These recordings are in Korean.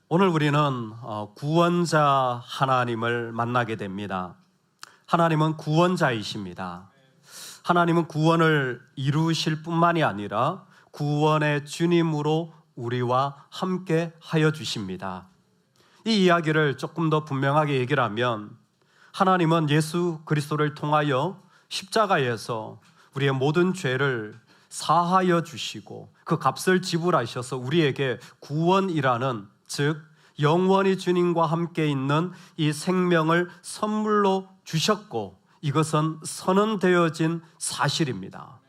오늘 우리는 구원자 하나님을 만나게 됩니다. 하나님은 구원자이십니다. 하나님은 구원을 이루실 뿐만이 아니라 구원의 주님으로 우리와 함께 하여 주십니다. 이 이야기를 조금 더 분명하게 얘기를 하면, 하나님은 예수 그리스도를 통하여 십자가에서 우리의 모든 죄를 사하여 주시고 그 값을 지불하셔서 우리에게 구원이라는, 즉 영원히 주님과 함께 있는 이 생명을 선물로 주셨고, 이것은 선언되어진 사실입니다.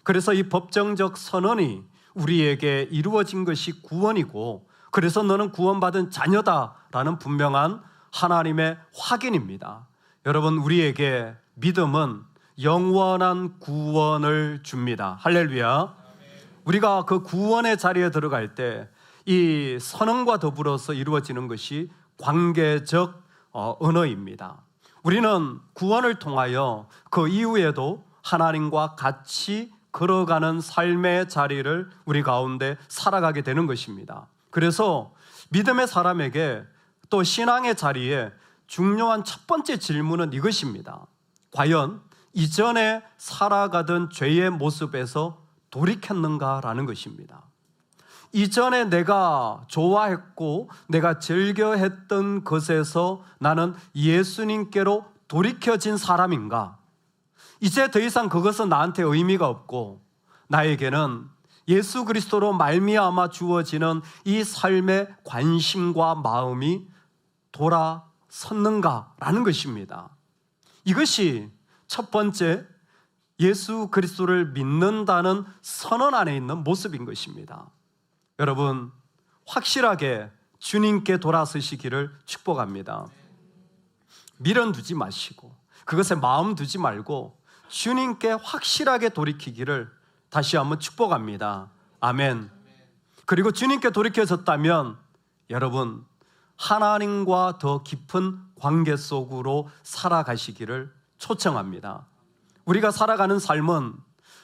그래서 이 법정적 선언이 우리에게 이루어진 것이 구원이고, 그래서 너는 구원받은 자녀다라는 분명한 하나님의 확인입니다. 여러분, 우리에게 믿음은 영원한 구원을 줍니다. 할렐루야. 우리가 그 구원의 자리에 들어갈 때 이 선언과 더불어서 이루어지는 것이 관계적 언어입니다. 우리는 구원을 통하여 그 이후에도 하나님과 같이 걸어가는 삶의 자리를 우리 가운데 살아가게 되는 것입니다. 그래서 믿음의 사람에게, 또 신앙의 자리에 중요한 첫 번째 질문은 이것입니다. 과연 이전에 살아가던 죄의 모습에서 돌이켰는가라는 것입니다. 이전에 내가 좋아했고 내가 즐겨했던 것에서 나는 예수님께로 돌이켜진 사람인가? 이제 더 이상 그것은 나한테 의미가 없고 나에게는 예수 그리스도로 말미암아 주어지는 이 삶의 관심과 마음이 돌아섰는가라는 것입니다. 이것이 첫 번째, 예수 그리스도를 믿는다는 선언 안에 있는 모습인 것입니다. 여러분, 확실하게 주님께 돌아서시기를 축복합니다. 미련 두지 마시고 그것에 마음 두지 말고 주님께 확실하게 돌이키기를 다시 한번 축복합니다. 아멘. 그리고 주님께 돌이켜졌다면 여러분, 하나님과 더 깊은 관계 속으로 살아가시기를 초청합니다. 우리가 살아가는 삶은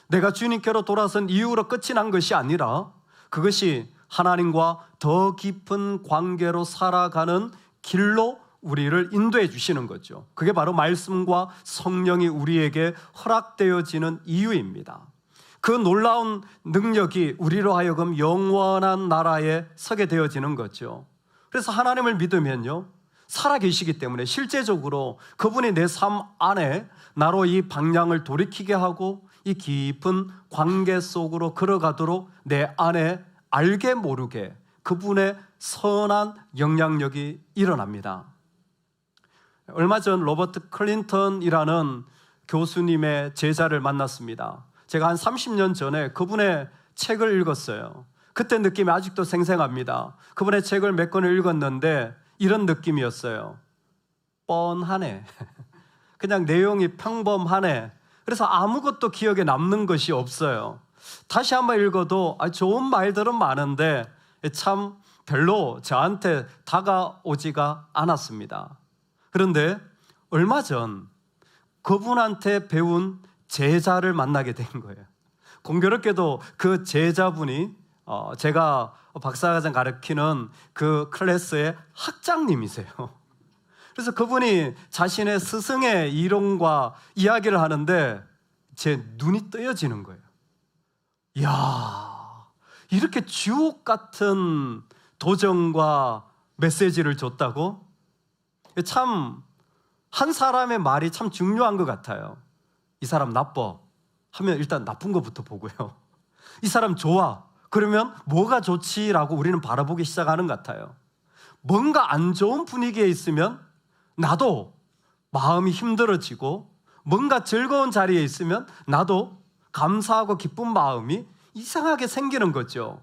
내가 주님께로 돌아선 이후로 끝이 난 것이 아니라 그것이 하나님과 더 깊은 관계로 살아가는 길로 우리를 인도해 주시는 거죠. 그게 바로 말씀과 성령이 우리에게 허락되어지는 이유입니다. 그 놀라운 능력이 우리로 하여금 영원한 나라에 서게 되어지는 거죠. 그래서 하나님을 믿으면요, 살아계시기 때문에 실제적으로 그분이 내 삶 안에 나로 이 방향을 돌이키게 하고 이 깊은 관계 속으로 걸어가도록 내 안에 알게 모르게 그분의 선한 영향력이 일어납니다. 얼마 전 로버트 클린턴이라는 교수님의 제자를 만났습니다. 제가 한 30년 전에 그분의 책을 읽었어요. 그때 느낌이 아직도 생생합니다. 그분의 책을 몇 권을 읽었는데 이런 느낌이었어요. 뻔하네. 그냥 내용이 평범하네. 그래서 아무것도 기억에 남는 것이 없어요. 다시 한번 읽어도 좋은 말들은 많은데 참 별로 저한테 다가오지가 않았습니다. 그런데 얼마 전 그분한테 배운 제자를 만나게 된 거예요. 공교롭게도 그 제자분이 제가 박사과정 가르치는 그 클래스의 학장님이세요. 그래서 그분이 자신의 스승의 이론과 이야기를 하는데 제 눈이 뜨여지는 거예요. 이야, 이렇게 주옥 같은 도전과 메시지를 줬다고? 참 한 사람의 말이 참 중요한 것 같아요. 이 사람 나빠 하면 일단 나쁜 것부터 보고요. 이 사람 좋아 그러면 뭐가 좋지라고 우리는 바라보기 시작하는 것 같아요. 뭔가 안 좋은 분위기에 있으면 나도 마음이 힘들어지고, 뭔가 즐거운 자리에 있으면 나도 감사하고 기쁜 마음이 이상하게 생기는 거죠.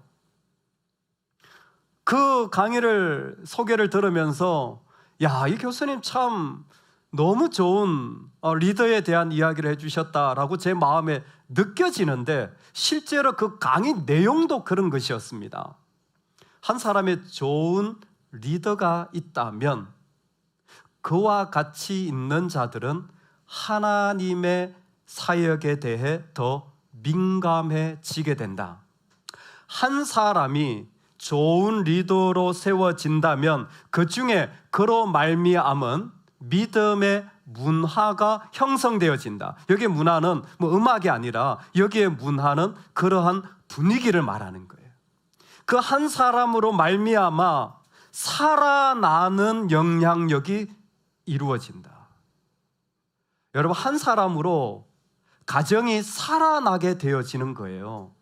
그 강의를 소개를 들으면서 야, 이 교수님 참 너무 좋은 리더에 대한 이야기를 해주셨다라고 제 마음에 느껴지는데, 실제로 그 강의 내용도 그런 것이었습니다. 한 사람의 좋은 리더가 있다면 그와 같이 있는 자들은 하나님의 사역에 대해 더 민감해지게 된다. 한 사람이 좋은 리더로 세워진다면 그 중에 그로 말미암은 믿음의 문화가 형성되어진다. 여기에 문화는 뭐 음악이 아니라 여기에 문화는 그러한 분위기를 말하는 거예요. 그 한 사람으로 말미암아 살아나는 영향력이 이루어진다. 여러분, 한 사람으로 가정이 살아나게 되어지는 거예요.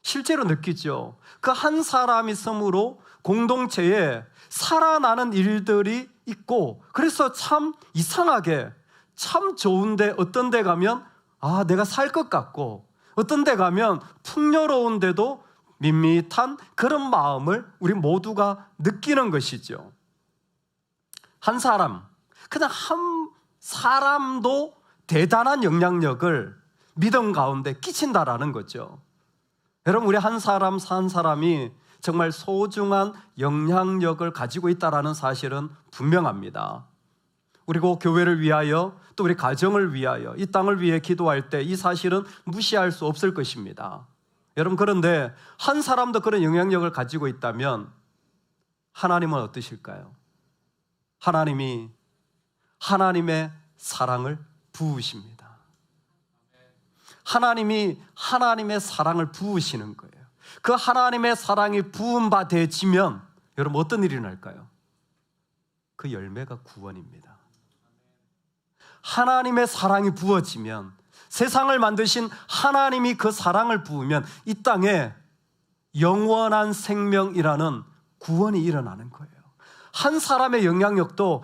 실제로 느끼죠. 그 한 사람이 있으므로 공동체에 살아나는 일들이 있고, 그래서 참 이상하게 참 좋은데 어떤 데 가면 내가 살 것 같고, 어떤 데 가면 풍요로운데도 밋밋한 그런 마음을 우리 모두가 느끼는 것이죠. 한 사람, 그냥 한 사람도 대단한 영향력을 믿음 가운데 끼친다라는 거죠. 여러분, 우리 한 사람이 정말 소중한 영향력을 가지고 있다는 사실은 분명합니다. 그리고 교회를 위하여 또 우리 가정을 위하여 이 땅을 위해 기도할 때 이 사실은 무시할 수 없을 것입니다. 여러분, 그런데 한 사람도 그런 영향력을 가지고 있다면 하나님은 어떠실까요? 하나님이 하나님의 사랑을 부으십니다. 하나님이 하나님의 사랑을 부으시는 거예요. 그 하나님의 사랑이 부은 바 되지면 여러분 어떤 일이 날까요? 그 열매가 구원입니다. 하나님의 사랑이 부어지면, 세상을 만드신 하나님이 그 사랑을 부으면 이 땅에 영원한 생명이라는 구원이 일어나는 거예요. 한 사람의 영향력도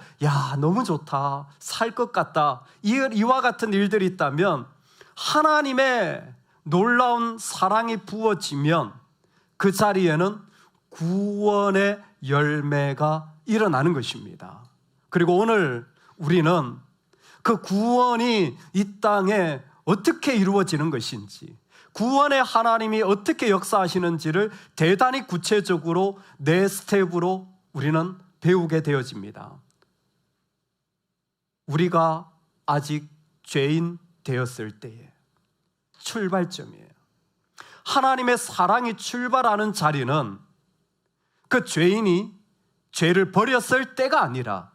너무 좋다, 살 것 같다, 이와 같은 일들이 있다면 하나님의 놀라운 사랑이 부어지면 그 자리에는 구원의 열매가 일어나는 것입니다. 그리고 오늘 우리는 그 구원이 이 땅에 어떻게 이루어지는 것인지, 구원의 하나님이 어떻게 역사하시는지를 대단히 구체적으로 4스텝으로 우리는 배우게 되어집니다. 우리가 아직 죄인 되었을 때의 출발점이에요. 하나님의 사랑이 출발하는 자리는 그 죄인이 죄를 버렸을 때가 아니라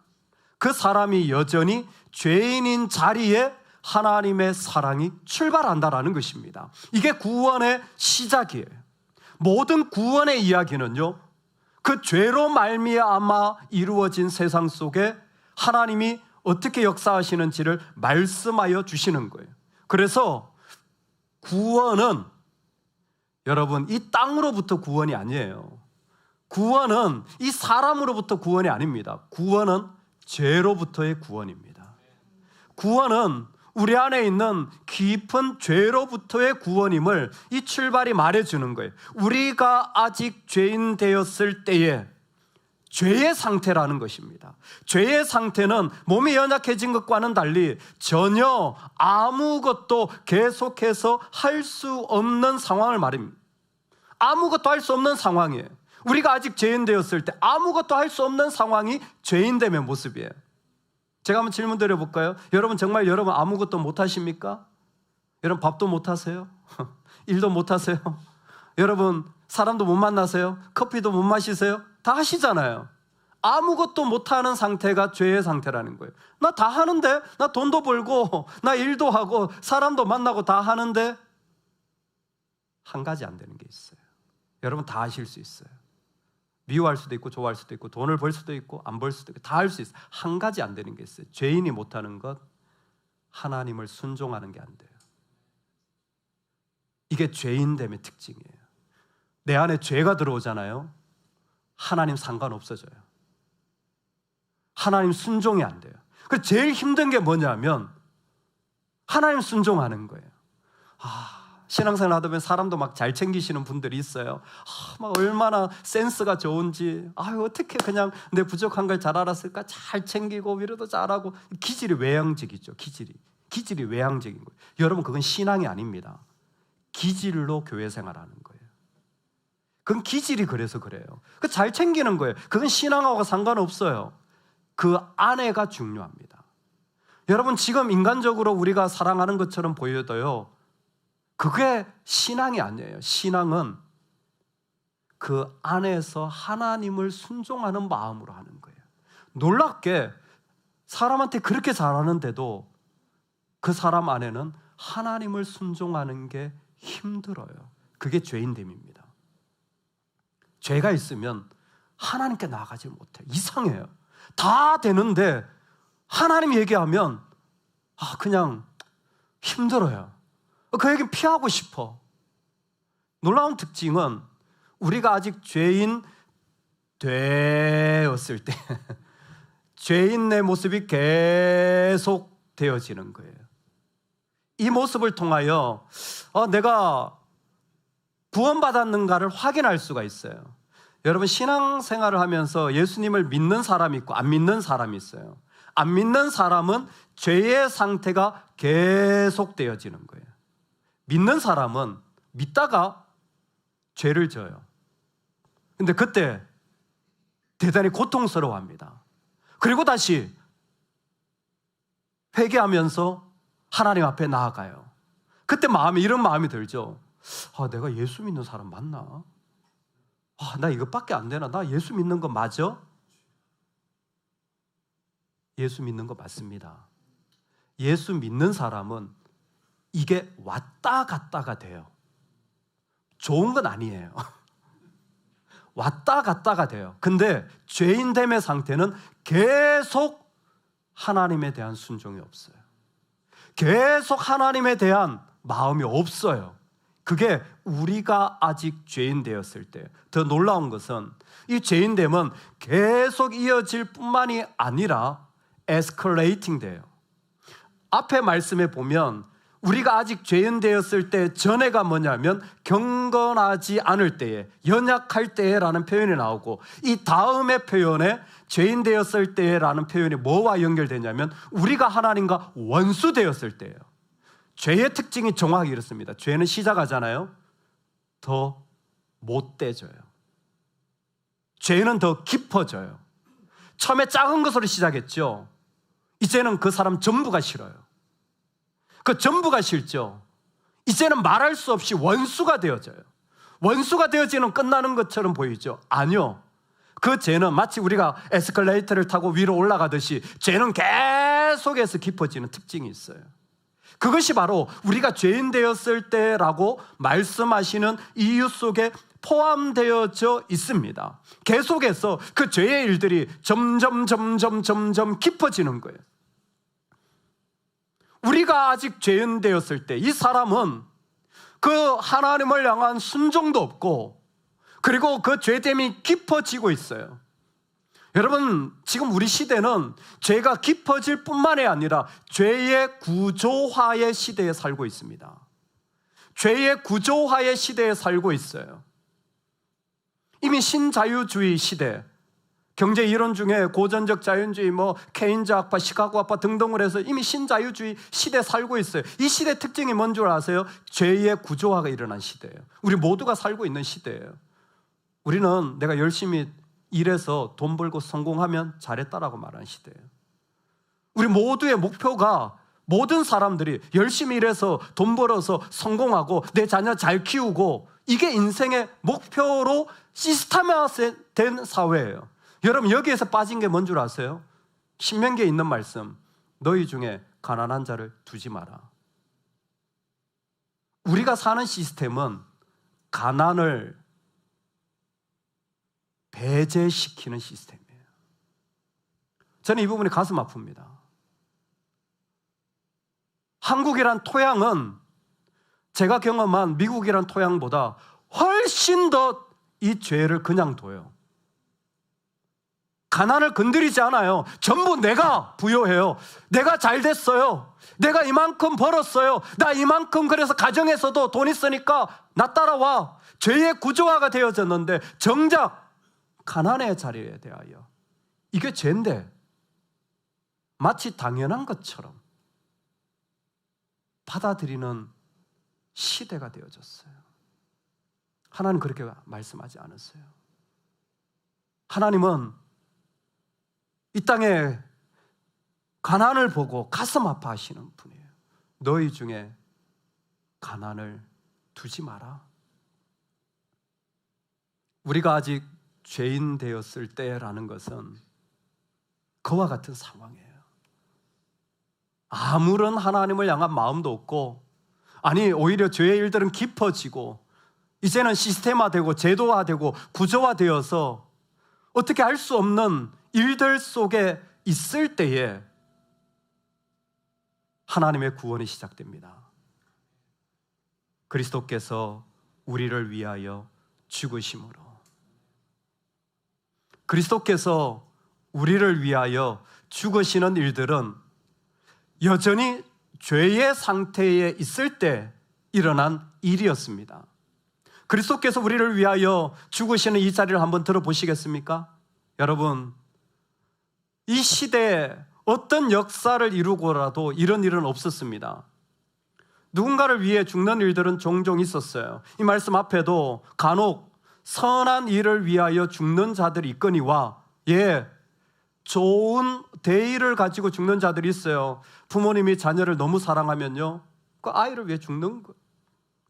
그 사람이 여전히 죄인인 자리에 하나님의 사랑이 출발한다라는 것입니다. 이게 구원의 시작이에요. 모든 구원의 이야기는요, 그 죄로 말미암아 이루어진 세상 속에 하나님이 어떻게 역사하시는지를 말씀하여 주시는 거예요. 그래서 구원은 여러분 이 땅으로부터 구원이 아니에요. 구원은 이 사람으로부터 구원이 아닙니다. 구원은 죄로부터의 구원입니다. 구원은 우리 안에 있는 깊은 죄로부터의 구원임을 이 출발이 말해주는 거예요. 우리가 아직 죄인 되었을 때의 죄의 상태라는 것입니다. 죄의 상태는 몸이 연약해진 것과는 달리 전혀 아무것도 계속해서 할 수 없는 상황을 말입니다. 아무것도 할 수 없는 상황이에요. 우리가 아직 죄인 되었을 때 아무것도 할 수 없는 상황이 죄인됨의 모습이에요. 제가 한번 질문 드려볼까요? 여러분 정말 여러분 아무것도 못하십니까? 여러분 밥도 못하세요? 일도 못하세요? 여러분 사람도 못 만나세요? 커피도 못 마시세요? 다 하시잖아요. 아무것도 못하는 상태가 죄의 상태라는 거예요. 나 다 하는데, 나 돈도 벌고 나 일도 하고 사람도 만나고 다 하는데 한 가지 안 되는 게 있어요. 여러분 다 하실 수 있어요. 미워할 수도 있고 좋아할 수도 있고 돈을 벌 수도 있고 안 벌 수도 있고 다 할 수 있어요. 한 가지 안 되는 게 있어요. 죄인이 못하는 것, 하나님을 순종하는 게 안 돼요. 이게 죄인됨의 특징이에요. 내 안에 죄가 들어오잖아요. 하나님 상관없어져요. 하나님 순종이 안 돼요. 그래서 제일 힘든 게 뭐냐면 하나님 순종하는 거예요. 신앙생활 하다 보면 사람도 막 잘 챙기시는 분들이 있어요. 막 얼마나 센스가 좋은지, 어떻게 그냥 내 부족한 걸 잘 알았을까? 잘 챙기고 위로도 잘하고. 기질이 외향적이죠. 기질이 외향적인 거예요. 여러분 그건 신앙이 아닙니다. 기질로 교회 생활하는 거예요. 그건 기질이 그래서 그래요. 잘 챙기는 거예요. 그건 신앙하고 상관없어요. 그 안에가 중요합니다. 여러분 지금 인간적으로 우리가 사랑하는 것처럼 보여도요, 그게 신앙이 아니에요. 신앙은 그 안에서 하나님을 순종하는 마음으로 하는 거예요. 놀랍게 사람한테 그렇게 잘하는데도 그 사람 안에는 하나님을 순종하는 게 힘들어요. 그게 죄인됨입니다. 죄가 있으면 하나님께 나아가지 못해요. 이상해요. 다 되는데 하나님 얘기하면 그냥 힘들어요. 그 얘기는 피하고 싶어. 놀라운 특징은 우리가 아직 죄인 되었을 때 죄인의 모습이 계속 되어지는 거예요. 이 모습을 통하여 내가 구원받았는가를 확인할 수가 있어요. 여러분, 신앙생활을 하면서 예수님을 믿는 사람이 있고 안 믿는 사람이 있어요. 안 믿는 사람은 죄의 상태가 계속 되어지는 거예요. 믿는 사람은 믿다가 죄를 져요. 근데 그때 대단히 고통스러워합니다. 그리고 다시 회개하면서 하나님 앞에 나아가요. 그때 이런 마음이 들죠. 내가 예수 믿는 사람 맞나? 나 이것밖에 안 되나? 나 예수 믿는 거 맞아? 예수 믿는 거 맞습니다. 예수 믿는 사람은 이게 왔다 갔다가 돼요. 좋은 건 아니에요. 왔다 갔다가 돼요. 근데 죄인됨의 상태는 계속 하나님에 대한 순종이 없어요. 계속 하나님에 대한 마음이 없어요. 그게 우리가 아직 죄인 되었을 때. 더 놀라운 것은 이 죄인됨은 계속 이어질 뿐만이 아니라 에스컬레이팅 돼요. 앞에 말씀에 보면 우리가 아직 죄인 되었을 때 전에가 뭐냐면 경건하지 않을 때에, 연약할 때라는 표현이 나오고, 이 다음의 표현에 죄인 되었을 때라는 표현이 뭐와 연결되냐면 우리가 하나님과 원수 되었을 때예요. 죄의 특징이 정확히 이렇습니다. 죄는 시작하잖아요. 더 못돼져요. 죄는 더 깊어져요. 처음에 작은 것으로 시작했죠. 이제는 그 사람 전부가 싫어요. 그 전부가 싫죠. 이제는 말할 수 없이 원수가 되어져요. 원수가 되어지는 끝나는 것처럼 보이죠? 아니요. 그 죄는 마치 우리가 에스컬레이터를 타고 위로 올라가듯이 죄는 계속해서 깊어지는 특징이 있어요. 그것이 바로 우리가 죄인 되었을 때라고 말씀하시는 이유 속에 포함되어져 있습니다. 계속해서 그 죄의 일들이 점점 깊어지는 거예요. 우리가 아직 죄인 되었을 때 이 사람은 그 하나님을 향한 순종도 없고, 그리고 그 죄됨이 깊어지고 있어요. 여러분, 지금 우리 시대는 죄가 깊어질 뿐만이 아니라 죄의 구조화의 시대에 살고 있습니다. 죄의 구조화의 시대에 살고 있어요. 이미 신자유주의 시대, 경제 이론 중에 고전적 자연주의, 케인즈 학파, 시카고 학파 등등을 해서 이미 신자유주의 시대에 살고 있어요. 이 시대 특징이 뭔 줄 아세요? 죄의 구조화가 일어난 시대예요. 우리 모두가 살고 있는 시대예요. 우리는 내가 열심히 일해서 돈 벌고 성공하면 잘했다라고 말하는 시대예요. 우리 모두의 목표가, 모든 사람들이 열심히 일해서 돈 벌어서 성공하고 내 자녀 잘 키우고, 이게 인생의 목표로 시스템화된 사회예요. 여러분, 여기에서 빠진 게 뭔 줄 아세요? 신명기에 있는 말씀, 너희 중에 가난한 자를 두지 마라. 우리가 사는 시스템은 가난을 배제시키는 시스템이에요. 저는 이 부분이 가슴 아픕니다. 한국이란 토양은 제가 경험한 미국이란 토양보다 훨씬 더 이 죄를 그냥 둬요. 가난을 건드리지 않아요. 전부 내가 부여해요. 내가 잘 됐어요. 내가 이만큼 벌었어요. 나 이만큼, 그래서 가정에서도 돈 있으니까 나 따라와. 죄의 구조화가 되어졌는데 정작 가난의 자리에 대하여, 이게 죄인데 마치 당연한 것처럼 받아들이는 시대가 되어졌어요. 하나님 그렇게 말씀하지 않았어요. 하나님은 이 땅에 가난을 보고 가슴 아파하시는 분이에요. 너희 중에 가난을 두지 마라. 우리가 아직 죄인 되었을 때라는 것은 그와 같은 상황이에요. 아무런 하나님을 향한 마음도 없고, 아니 오히려 죄의 일들은 깊어지고 이제는 시스템화되고 제도화되고 구조화되어서 어떻게 할 수 없는 일들 속에 있을 때에 하나님의 구원이 시작됩니다. 그리스도께서 우리를 위하여 죽으심으로, 그리스도께서 우리를 위하여 죽으시는 일들은 여전히 죄의 상태에 있을 때 일어난 일이었습니다. 그리스도께서 우리를 위하여 죽으시는 이 자리를 한번 들어보시겠습니까? 여러분, 이 시대에 어떤 역사를 이루고라도 이런 일은 없었습니다. 누군가를 위해 죽는 일들은 종종 있었어요. 이 말씀 앞에도 간혹 선한 일을 위하여 죽는 자들이 있거니와, 좋은 대의를 가지고 죽는 자들이 있어요. 부모님이 자녀를 너무 사랑하면요, 그 아이를 위해 죽는 거예요.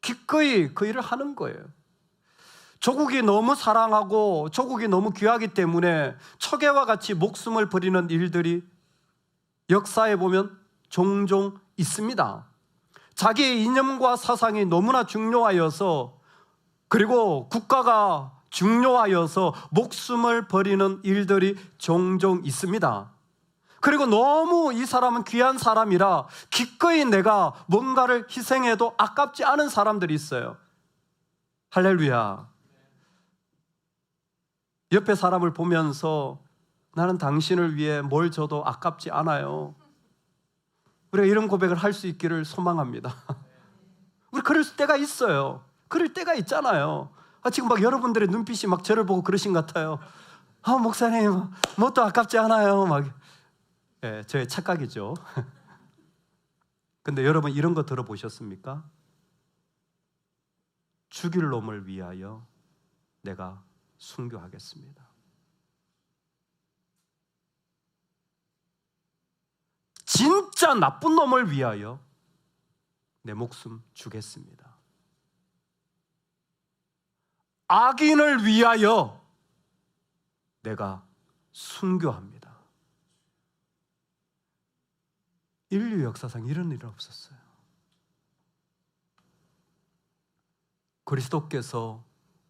기꺼이 그 일을 하는 거예요. 조국이 너무 사랑하고 조국이 너무 귀하기 때문에 척애와 같이 목숨을 버리는 일들이 역사에 보면 종종 있습니다. 자기의 이념과 사상이 너무나 중요하여서, 그리고 국가가 중요하여서 목숨을 버리는 일들이 종종 있습니다. 그리고 너무 이 사람은 귀한 사람이라 기꺼이 내가 뭔가를 희생해도 아깝지 않은 사람들이 있어요. 할렐루야. 옆에 사람을 보면서 나는 당신을 위해 뭘 줘도 아깝지 않아요. 우리가 이런 고백을 할 수 있기를 소망합니다. 우리 그럴 때가 있어요. 그럴 때가 있잖아요. 지금 막 여러분들의 눈빛이 막 저를 보고 그러신 것 같아요. 목사님, 뭣도 아깝지 않아요. 저의 착각이죠. 근데 여러분, 이런 거 들어보셨습니까? 죽일 놈을 위하여 내가 순교하겠습니다. 진짜 나쁜 놈을 위하여 내 목숨 주겠습니다. 악인을 위하여 내가 순교합니다. 인류 역사상 이런 일은 없었어요. 그리스도께서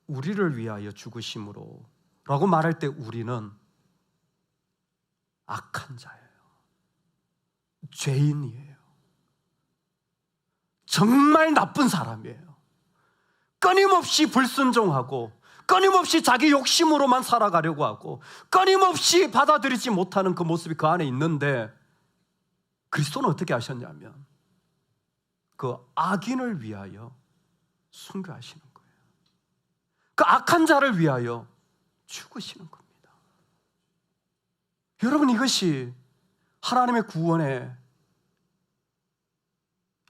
우리를 위하여 죽으심으로 라고 말할 때 우리는 악한 자예요. 죄인이에요. 정말 나쁜 사람이에요. 끊임없이 불순종하고 끊임없이 자기 욕심으로만 살아가려고 하고 끊임없이 받아들이지 못하는 그 모습이 그 안에 있는데, 그리스도는 어떻게 하셨냐면 그 악인을 위하여 순교하시는 거예요. 그 악한 자를 위하여 죽으시는 겁니다. 여러분, 이것이 하나님의 구원에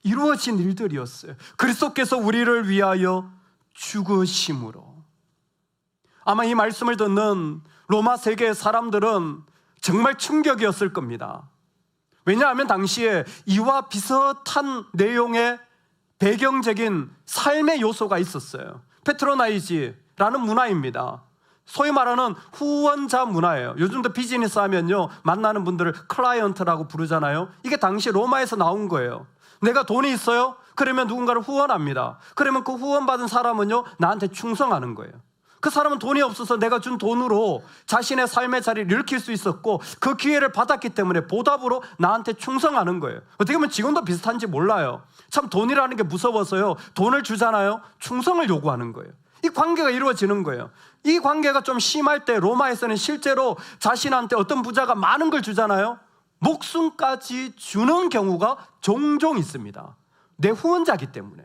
이루어진 일들이었어요. 그리스도께서 우리를 위하여 죽으심으로. 아마 이 말씀을 듣는 로마 세계의 사람들은 정말 충격이었을 겁니다. 왜냐하면 당시에 이와 비슷한 내용의 배경적인 삶의 요소가 있었어요. 페트로나이지라는 문화입니다. 소위 말하는 후원자 문화예요. 요즘도 비즈니스 하면요, 만나는 분들을 클라이언트라고 부르잖아요. 이게 당시 로마에서 나온 거예요. 내가 돈이 있어요? 그러면 누군가를 후원합니다. 그러면 그 후원받은 사람은요, 나한테 충성하는 거예요. 그 사람은 돈이 없어서 내가 준 돈으로 자신의 삶의 자리를 일으킬 수 있었고 그 기회를 받았기 때문에 보답으로 나한테 충성하는 거예요. 어떻게 보면 지금도 비슷한지 몰라요. 참 돈이라는 게 무서워서요, 돈을 주잖아요, 충성을 요구하는 거예요. 이 관계가 이루어지는 거예요. 이 관계가 좀 심할 때 로마에서는 실제로 자신한테 어떤 부자가 많은 걸 주잖아요, 목숨까지 주는 경우가 종종 있습니다. 내 후원자이기 때문에,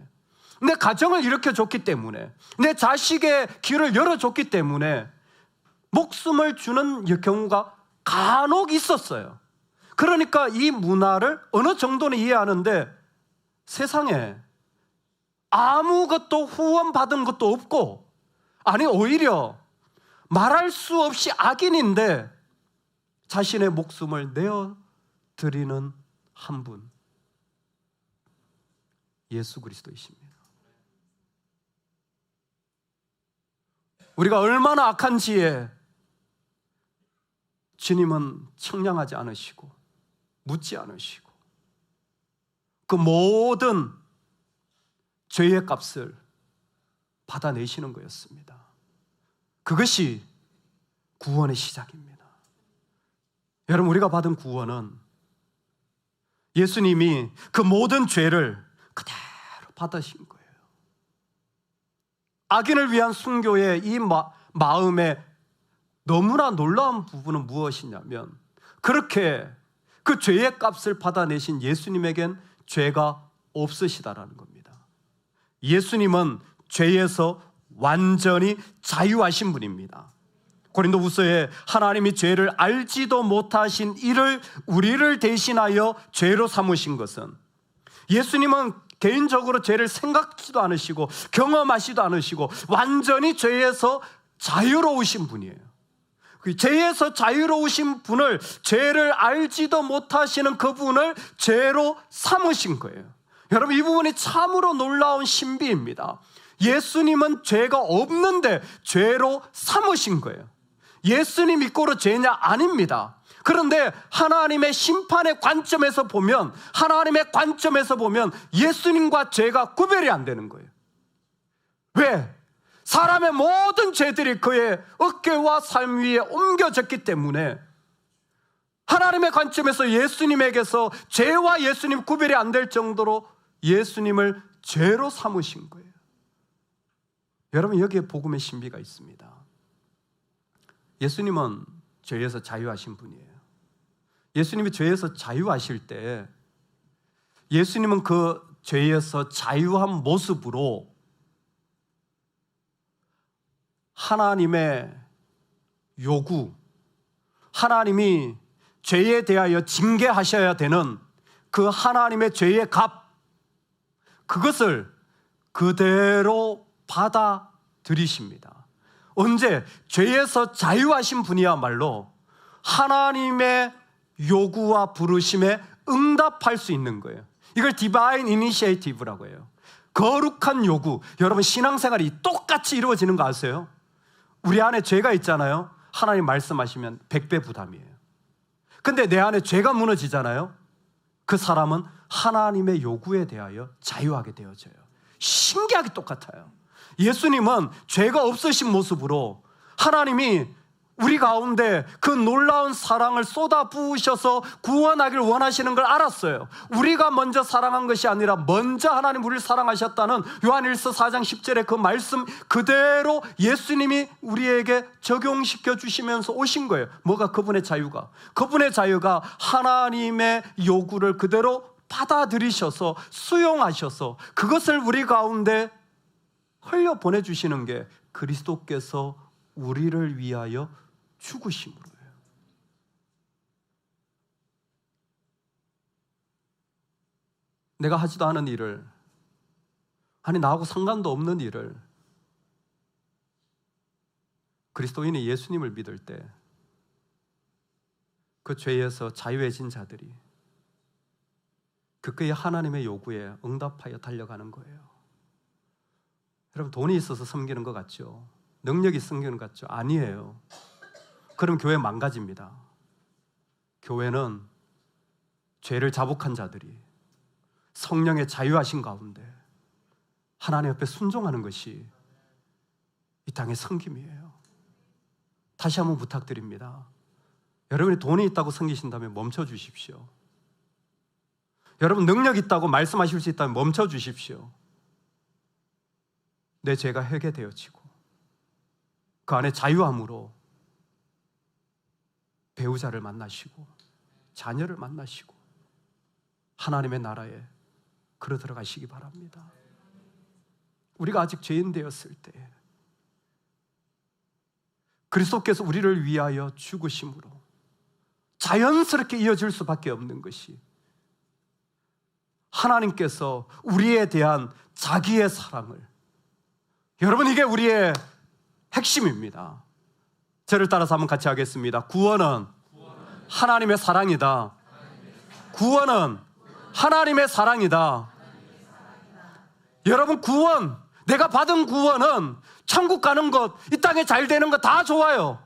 내 가정을 일으켜줬기 때문에, 내 자식의 길을 열어줬기 때문에 목숨을 주는 경우가 간혹 있었어요. 그러니까 이 문화를 어느 정도는 이해하는데, 세상에 아무것도 후원받은 것도 없고, 아니 오히려 말할 수 없이 악인인데 자신의 목숨을 내어드리는 한 분, 예수 그리스도이십니다. 우리가 얼마나 악한지에 주님은 청량하지 않으시고 묻지 않으시고 그 모든 죄의 값을 받아내시는 거였습니다. 그것이 구원의 시작입니다. 여러분, 우리가 받은 구원은 예수님이 그 모든 죄를 그대로 받으신 거예요. 악인을 위한 순교의 이 마음에 너무나 놀라운 부분은 무엇이냐면, 그렇게 그 죄의 값을 받아내신 예수님에겐 죄가 없으시다라는 겁니다. 예수님은 죄에서 완전히 자유하신 분입니다. 고린도후서에 하나님이 죄를 알지도 못하신 이를 우리를 대신하여 죄로 삼으신 것은, 예수님은 개인적으로 죄를 생각지도 않으시고 경험하지도 않으시고 완전히 죄에서 자유로우신 분이에요. 죄에서 자유로우신 분을, 죄를 알지도 못하시는 그분을 죄로 삼으신 거예요. 여러분, 이 부분이 참으로 놀라운 신비입니다. 예수님은 죄가 없는데 죄로 삼으신 거예요. 예수님 이꼬르 죄냐? 아닙니다. 그런데 하나님의 심판의 관점에서 보면, 하나님의 관점에서 보면 예수님과 죄가 구별이 안 되는 거예요. 왜? 사람의 모든 죄들이 그의 어깨와 삶 위에 옮겨졌기 때문에 하나님의 관점에서 예수님에게서 죄와 예수님 구별이 안 될 정도로 예수님을 죄로 삼으신 거예요. 여러분, 여기에 복음의 신비가 있습니다. 예수님은 죄에서 자유하신 분이에요. 예수님이 죄에서 자유하실 때 예수님은 그 죄에서 자유한 모습으로 하나님의 요구, 하나님이 죄에 대하여 징계하셔야 되는 그 하나님의 죄의 값, 그것을 그대로 받아들이십니다. 언제? 죄에서 자유하신 분이야말로 하나님의 요구와 부르심에 응답할 수 있는 거예요. 이걸 디바인 이니시에이티브라고 해요. 거룩한 요구. 여러분, 신앙생활이 똑같이 이루어지는 거 아세요? 우리 안에 죄가 있잖아요. 하나님 말씀하시면 100배 부담이에요. 근데 내 안에 죄가 무너지잖아요. 그 사람은 하나님의 요구에 대하여 자유하게 되어져요. 신기하게 똑같아요. 예수님은 죄가 없으신 모습으로 하나님이 우리 가운데 그 놀라운 사랑을 쏟아 부으셔서 구원하길 원하시는 걸 알았어요. 우리가 먼저 사랑한 것이 아니라 먼저 하나님 우리를 사랑하셨다는 요한일서 4장 10절의 그 말씀 그대로 예수님이 우리에게 적용시켜 주시면서 오신 거예요. 뭐가? 그분의 자유가. 그분의 자유가 하나님의 요구를 그대로 받아들이셔서 수용하셔서 그것을 우리 가운데 흘려 보내주시는 게 그리스도께서 우리를 위하여 죽으심으로예요. 내가 하지도 않은 일을, 아니 나하고 상관도 없는 일을 그리스도인이 예수님을 믿을 때 그 죄에서 자유해진 자들이 그의 하나님의 요구에 응답하여 달려가는 거예요. 여러분, 돈이 있어서 섬기는 것 같죠? 능력이 섬기는 것 같죠? 아니에요. 그럼 교회 망가집니다. 교회는 죄를 자복한 자들이 성령의 자유하신 가운데 하나님 앞에 순종하는 것이 이 땅의 섬김이에요. 다시 한번 부탁드립니다. 여러분이 돈이 있다고 섬기신다면 멈춰 주십시오. 여러분, 능력 있다고 말씀하실 수 있다면 멈춰 주십시오. 내 죄가 회개되어지고 그 안에 자유함으로 배우자를 만나시고 자녀를 만나시고 하나님의 나라에 걸어 들어가시기 바랍니다. 우리가 아직 죄인 되었을 때 그리스도께서 우리를 위하여 죽으심으로 자연스럽게 이어질 수밖에 없는 것이 하나님께서 우리에 대한 자기의 사랑을, 여러분, 이게 우리의 핵심입니다. 저를 따라서 한번 같이 하겠습니다. 구원은 하나님의 사랑이다. 구원은 하나님의 사랑이다. 여러분, 구원, 내가 받은 구원은 천국 가는 것, 이 땅에 잘 되는 것 다 좋아요.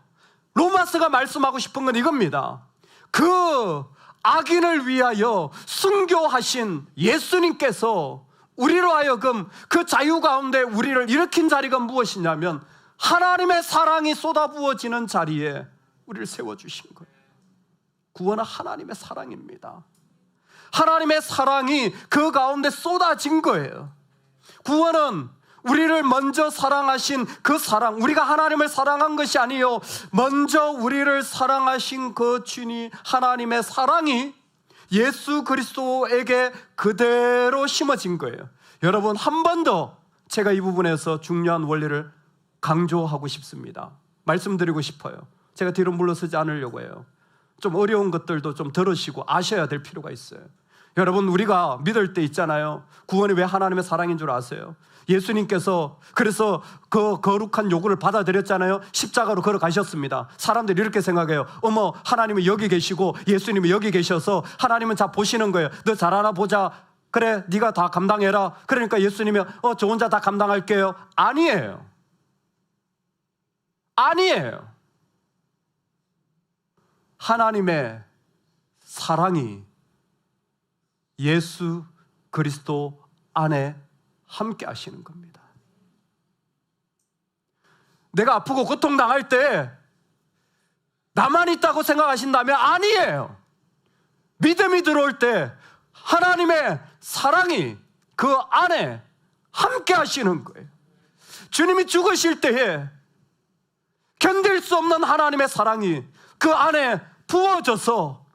로마서가 말씀하고 싶은 건 이겁니다. 그 악인을 위하여 순교하신 예수님께서 우리로 하여금 그 자유 가운데 우리를 일으킨 자리가 무엇이냐면 하나님의 사랑이 쏟아부어지는 자리에 우리를 세워주신 거예요. 구원은 하나님의 사랑입니다. 하나님의 사랑이 그 가운데 쏟아진 거예요. 구원은 우리를 먼저 사랑하신 그 사랑, 우리가 하나님을 사랑한 것이 아니요, 먼저 우리를 사랑하신 그 주님 하나님의 사랑이 예수 그리스도에게 그대로 심어진 거예요. 여러분, 한 번 더 제가 이 부분에서 중요한 원리를 강조하고 싶습니다. 말씀드리고 싶어요. 제가 뒤로 물러서지 않으려고 해요. 좀 어려운 것들도 좀 들으시고 아셔야 될 필요가 있어요. 여러분, 우리가 믿을 때 있잖아요. 구원이 왜 하나님의 사랑인 줄 아세요? 예수님께서 그래서 그 거룩한 요구를 받아들였잖아요. 십자가로 걸어가셨습니다. 사람들이 이렇게 생각해요. 어머, 하나님은 여기 계시고 예수님은 여기 계셔서 하나님은 자 보시는 거예요. 너 잘하나 보자. 그래, 네가 다 감당해라. 그러니까 예수님이 저 혼자 다 감당할게요. 아니에요. 아니에요. 하나님의 사랑이 예수 그리스도 안에 함께 하시는 겁니다. 내가 아프고 고통당할 때 나만 있다고 생각하신다면 아니에요. 믿음이 들어올 때 하나님의 사랑이 그 안에 함께 하시는 거예요. 주님이 죽으실 때에 견딜 수 없는 하나님의 사랑이 그 안에 부어져서,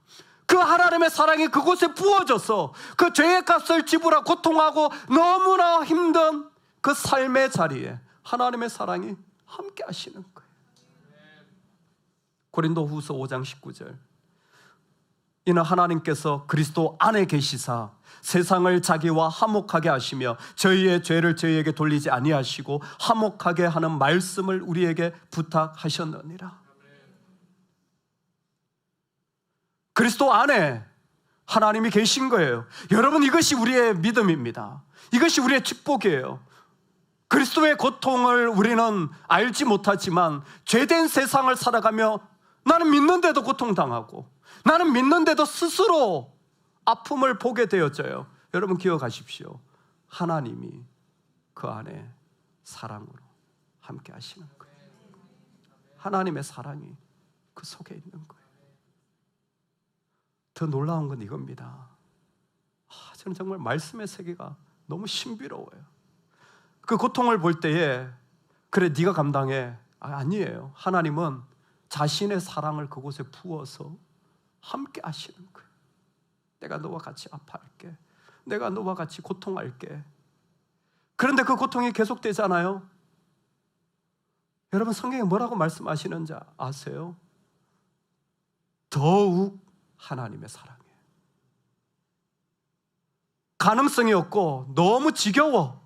그 하나님의 사랑이 그곳에 부어져서 그 죄의 값을 지불하고 고통하고 너무나 힘든 그 삶의 자리에 하나님의 사랑이 함께 하시는 거예요. 고린도후서 5장 19절, 이는 하나님께서 그리스도 안에 계시사 세상을 자기와 화목하게 하시며 저희의 죄를 저희에게 돌리지 아니하시고 화목하게 하는 말씀을 우리에게 부탁하셨느니라. 그리스도 안에 하나님이 계신 거예요. 여러분, 이것이 우리의 믿음입니다. 이것이 우리의 축복이에요. 그리스도의 고통을 우리는 알지 못하지만 죄된 세상을 살아가며 나는 믿는데도 고통당하고 나는 믿는데도 스스로 아픔을 보게 되어져요. 여러분, 기억하십시오. 하나님이 그 안에 사랑으로 함께 하시는 거예요. 하나님의 사랑이 그 속에 있는 거예요. 더 놀라운 건 이겁니다. 저는 정말 말씀의 세계가 너무 신비로워요. 그 고통을 볼 때에 그래 네가 감당해, 아니에요. 하나님은 자신의 사랑을 그곳에 부어서 함께 하시는 거예요. 내가 너와 같이 아파할게, 내가 너와 같이 고통할게. 그런데 그 고통이 계속되잖아요. 여러분, 성경에 뭐라고 말씀하시는지 아세요? 더욱 하나님의 사랑이에요. 가능성이 없고 너무 지겨워.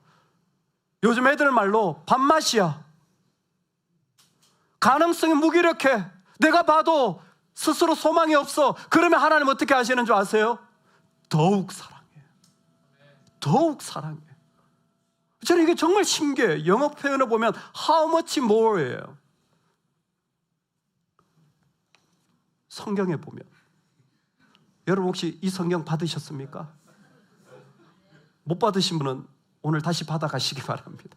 요즘 애들 말로 밥맛이야. 가능성이 무기력해. 내가 봐도 스스로 소망이 없어. 그러면 하나님 어떻게 하시는 줄 아세요? 더욱 사랑해요. 더욱 사랑해요. 저는 이게 정말 신기해요. 영어 표현을 보면 how much more예요. 성경에 보면, 여러분 혹시 이 성경 받으셨습니까? 못 받으신 분은 오늘 다시 받아가시기 바랍니다.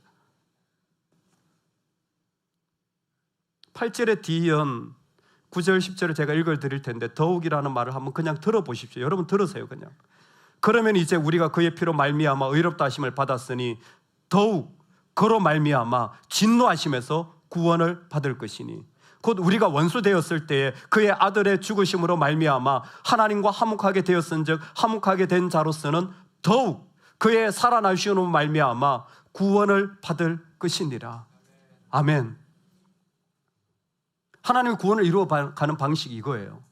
8절의 뒤이은 9절 10절을 제가 읽어드릴 텐데 더욱이라는 말을 한번 그냥 들어보십시오. 여러분 들으세요. 그냥. 그러면 이제 우리가 그의 피로 말미암아 의롭다 하심을 받았으니 더욱 그로 말미암아 진노하심에서 구원을 받을 것이니 곧 우리가 원수 되었을 때에 그의 아들의 죽으심으로 말미암아 하나님과 화목하게 되었은즉 화목하게 된 자로서는 더욱 그의 살아나시는 말미암아 구원을 받을 것이니라. 아멘. 하나님의 구원을 이루어가는 방식이 이거예요.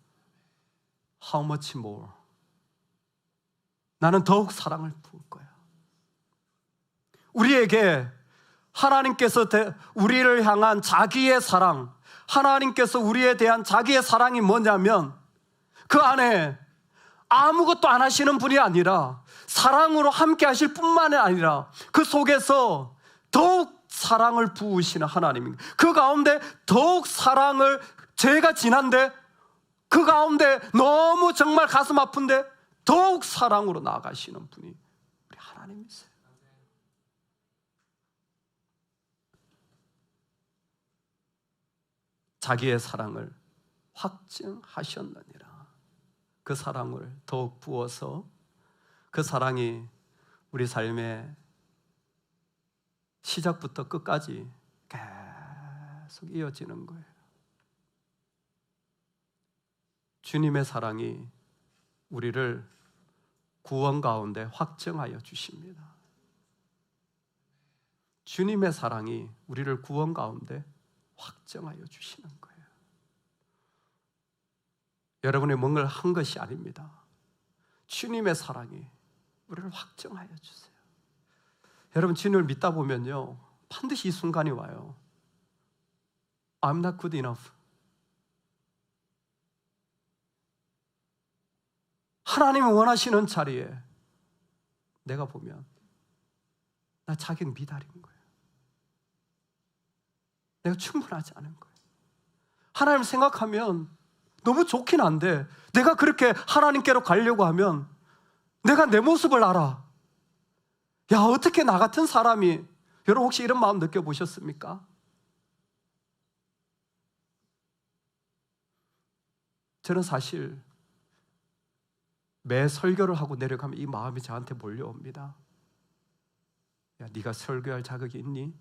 How much more? 나는 더욱 사랑을 부을 거야. 우리에게 하나님께서 우리를 향한 자기의 사랑, 하나님께서 우리에 대한 자기의 사랑이 뭐냐면 그 안에 아무것도 안 하시는 분이 아니라 사랑으로 함께 하실 뿐만 아니라 그 속에서 더욱 사랑을 부으시는 하나님입니다. 그 가운데 더욱 사랑을, 죄가 진한데 그 가운데 너무 정말 가슴 아픈데 더욱 사랑으로 나아가시는 분이 우리 하나님이세요. 자기의 사랑을 확증하셨느니라. 그 사랑을 더욱 부어서 그 사랑이 우리 삶의 시작부터 끝까지 계속 이어지는 거예요. 주님의 사랑이 우리를 구원 가운데 확증하여 주십니다. 주님의 사랑이 우리를 구원 가운데 확증하여 주시는 거예요. 여러분이 뭔가를 한 것이 아닙니다. 주님의 사랑이 우리를 확증하여 주세요. 여러분, 주님을 믿다 보면요, 반드시 이 순간이 와요. I'm not good enough. 하나님이 원하시는 자리에 내가 보면 나 자격 미달인 거예요. 내가 충분하지 않은 거예요. 하나님을 생각하면 너무 좋긴 한데 내가 그렇게 하나님께로 가려고 하면 내가 내 모습을 알아. 야, 어떻게 나 같은 사람이, 여러분 혹시 이런 마음 느껴보셨습니까? 저는 사실 매 설교를 하고 내려가면 이 마음이 저한테 몰려옵니다. 야, 네가 설교할 자격이 있니?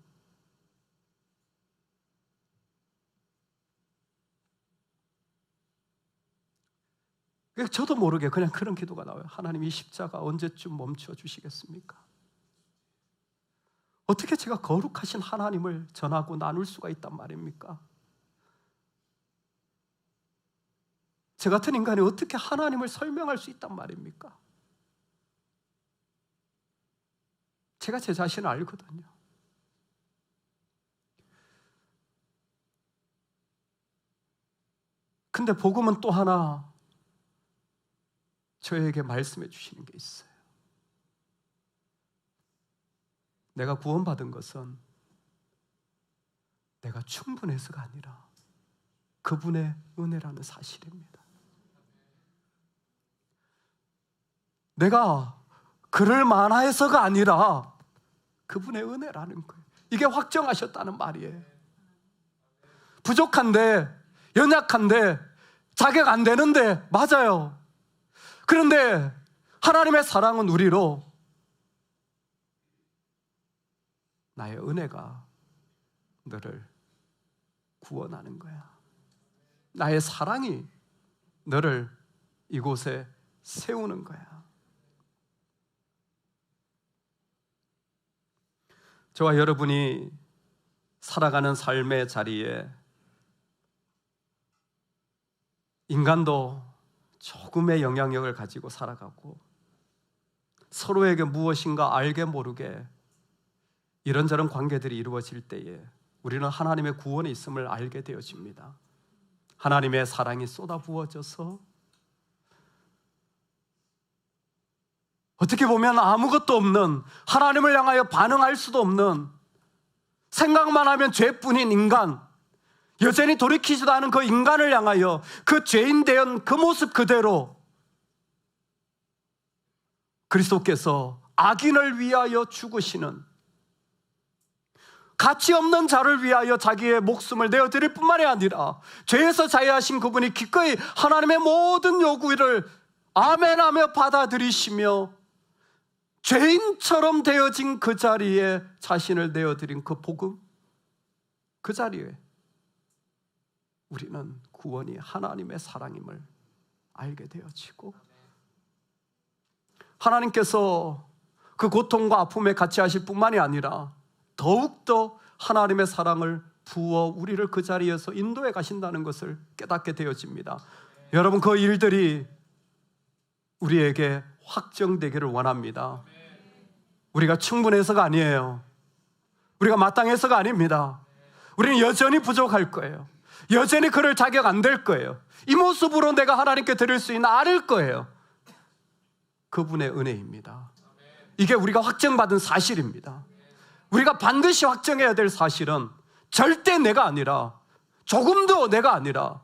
저도 모르게 그냥 그런 기도가 나와요. 하나님, 이 십자가 언제쯤 멈춰 주시겠습니까? 어떻게 제가 거룩하신 하나님을 전하고 나눌 수가 있단 말입니까? 저 같은 인간이 어떻게 하나님을 설명할 수 있단 말입니까? 제가 제 자신을 알거든요. 근데 복음은 또 하나 저에게 말씀해 주시는 게 있어요. 내가 구원받은 것은 내가 충분해서가 아니라 그분의 은혜라는 사실입니다. 내가 그럴 만해서가 아니라 그분의 은혜라는 거예요. 이게 확정하셨다는 말이에요. 부족한데, 연약한데, 자격 안 되는데, 맞아요. 그런데 하나님의 사랑은 우리로 나의 은혜가 너를 구원하는 거야. 나의 사랑이 너를 이곳에 세우는 거야. 저와 여러분이 살아가는 삶의 자리에 인간도 조금의 영향력을 가지고 살아가고 서로에게 무엇인가 알게 모르게 이런저런 관계들이 이루어질 때에 우리는 하나님의 구원이 있음을 알게 되어집니다. 하나님의 사랑이 쏟아부어져서 어떻게 보면 아무것도 없는, 하나님을 향하여 반응할 수도 없는, 생각만 하면 죄뿐인 인간, 여전히 돌이키지도 않은 그 인간을 향하여 그 죄인 되은 그 모습 그대로 그리스도께서 악인을 위하여 죽으시는, 가치 없는 자를 위하여 자기의 목숨을 내어드릴 뿐만이 아니라 죄에서 자유하신 그분이 기꺼이 하나님의 모든 요구를 아멘하며 받아들이시며 죄인처럼 되어진 그 자리에 자신을 내어드린 그 복음, 그 자리에 우리는 구원이 하나님의 사랑임을 알게 되어지고 하나님께서 그 고통과 아픔에 같이 하실 뿐만이 아니라 더욱더 하나님의 사랑을 부어 우리를 그 자리에서 인도해 가신다는 것을 깨닫게 되어집니다. 여러분, 그 일들이 우리에게 확정되기를 원합니다. 우리가 충분해서가 아니에요. 우리가 마땅해서가 아닙니다. 우리는 여전히 부족할 거예요. 여전히 그럴 자격 안 될 거예요. 이 모습으로 내가 하나님께 드릴 수 있는 않을 거예요. 그분의 은혜입니다. 이게 우리가 확정받은 사실입니다. 우리가 반드시 확정해야 될 사실은 절대 내가 아니라, 조금도 내가 아니라,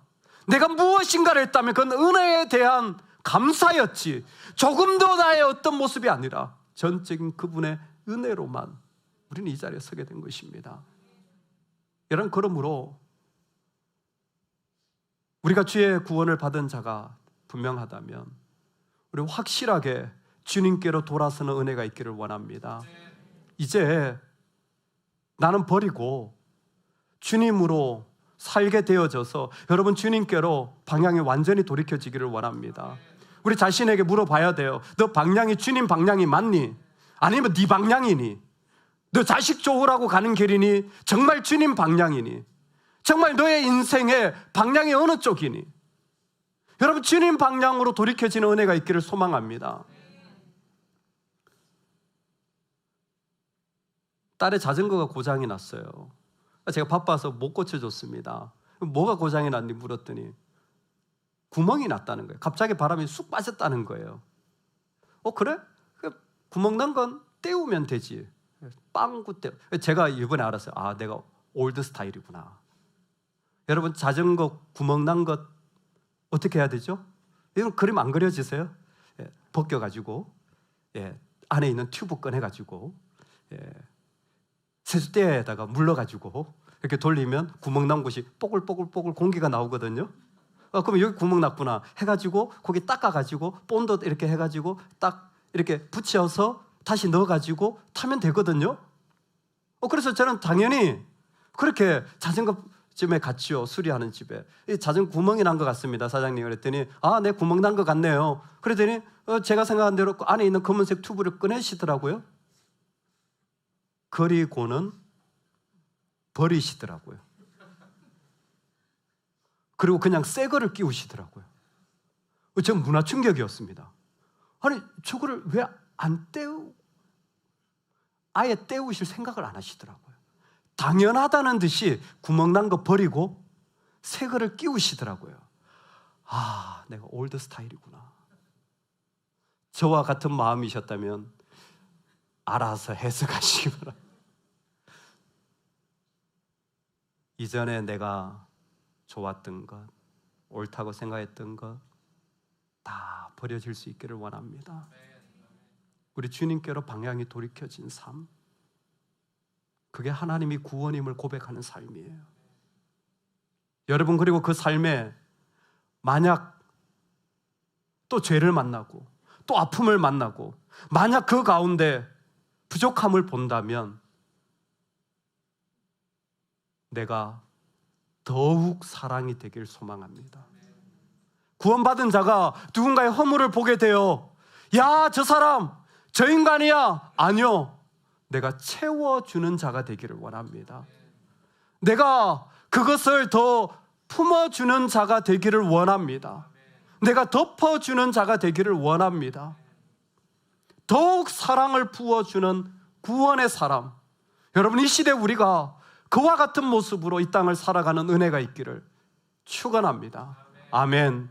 내가 무엇인가를 했다면 그건 은혜에 대한 감사였지, 조금도 나의 어떤 모습이 아니라 전적인 그분의 은혜로만 우리는 이 자리에 서게 된 것입니다. 여러분, 그러므로 우리가 주의 구원을 받은 자가 분명하다면 우리 확실하게 주님께로 돌아서는 은혜가 있기를 원합니다. 이제 나는 버리고 주님으로 살게 되어져서 여러분 주님께로 방향이 완전히 돌이켜지기를 원합니다. 우리 자신에게 물어봐야 돼요. 너 방향이 주님 방향이 맞니? 아니면 네 방향이니? 너 자식 좋으라고 가는 길이니? 정말 주님 방향이니? 정말 너의 인생의 방향이 어느 쪽이니? 여러분, 주님 방향으로 돌이켜지는 은혜가 있기를 소망합니다. 딸의 자전거가 고장이 났어요. 제가 바빠서 못 고쳐줬습니다. 뭐가 고장이 났니 물었더니 구멍이 났다는 거예요. 갑자기 바람이 쑥 빠졌다는 거예요. 그래? 구멍 난 건 떼우면 되지. 빵구 떼우. 제가 이번에 알았어요. 내가 올드 스타일이구나. 여러분, 자전거 구멍 난 것 어떻게 해야 되죠? 이건 그림 안 그려지세요? 벗겨가지고 안에 있는 튜브 꺼내가지고 세숫대에다가 물러가지고 이렇게 돌리면 구멍 난 곳이 뽀글뽀글뽀글 공기가 나오거든요. 그럼 여기 구멍 났구나 해가지고 거기 닦아가지고 본드 이렇게 해가지고 딱 이렇게 붙여서 다시 넣어가지고 타면 되거든요. 그래서 저는 당연히 그렇게 자전거집에 갔죠. 수리하는 집에. 자전거 구멍이 난 것 같습니다, 사장님. 그랬더니 네, 구멍 난 것 같네요. 그랬더니 제가 생각한 대로 그 안에 있는 검은색 튜브를 꺼내시더라고요. 그리고는 버리시더라고요. 그리고 그냥 새 거를 끼우시더라고요. 전 문화 충격이었습니다. 아니, 저거를 왜 안 아예 떼우실 생각을 안 하시더라고요. 당연하다는 듯이 구멍 난 거 버리고 새 거를 끼우시더라고요. 내가 올드 스타일이구나. 저와 같은 마음이셨다면 알아서 해석하시기 바랍니다. 이전에 내가 좋았던 것, 옳다고 생각했던 것 다 버려질 수 있기를 원합니다. 우리 주님께로 방향이 돌이켜진 삶, 그게 하나님이 구원임을 고백하는 삶이에요. 여러분, 그리고 그 삶에 만약 또 죄를 만나고 또 아픔을 만나고 만약 그 가운데 부족함을 본다면 내가 더욱 사랑이 되길 소망합니다. 구원받은 자가 누군가의 허물을 보게 되어 저 사람, 저 인간이야. 아니요. 내가 채워주는 자가 되기를 원합니다. 내가 그것을 더 품어주는 자가 되기를 원합니다. 내가 덮어주는 자가 되기를 원합니다. 더욱 사랑을 부어주는 구원의 사람. 여러분, 이 시대 우리가 그와 같은 모습으로 이 땅을 살아가는 은혜가 있기를 축원합니다. 아멘.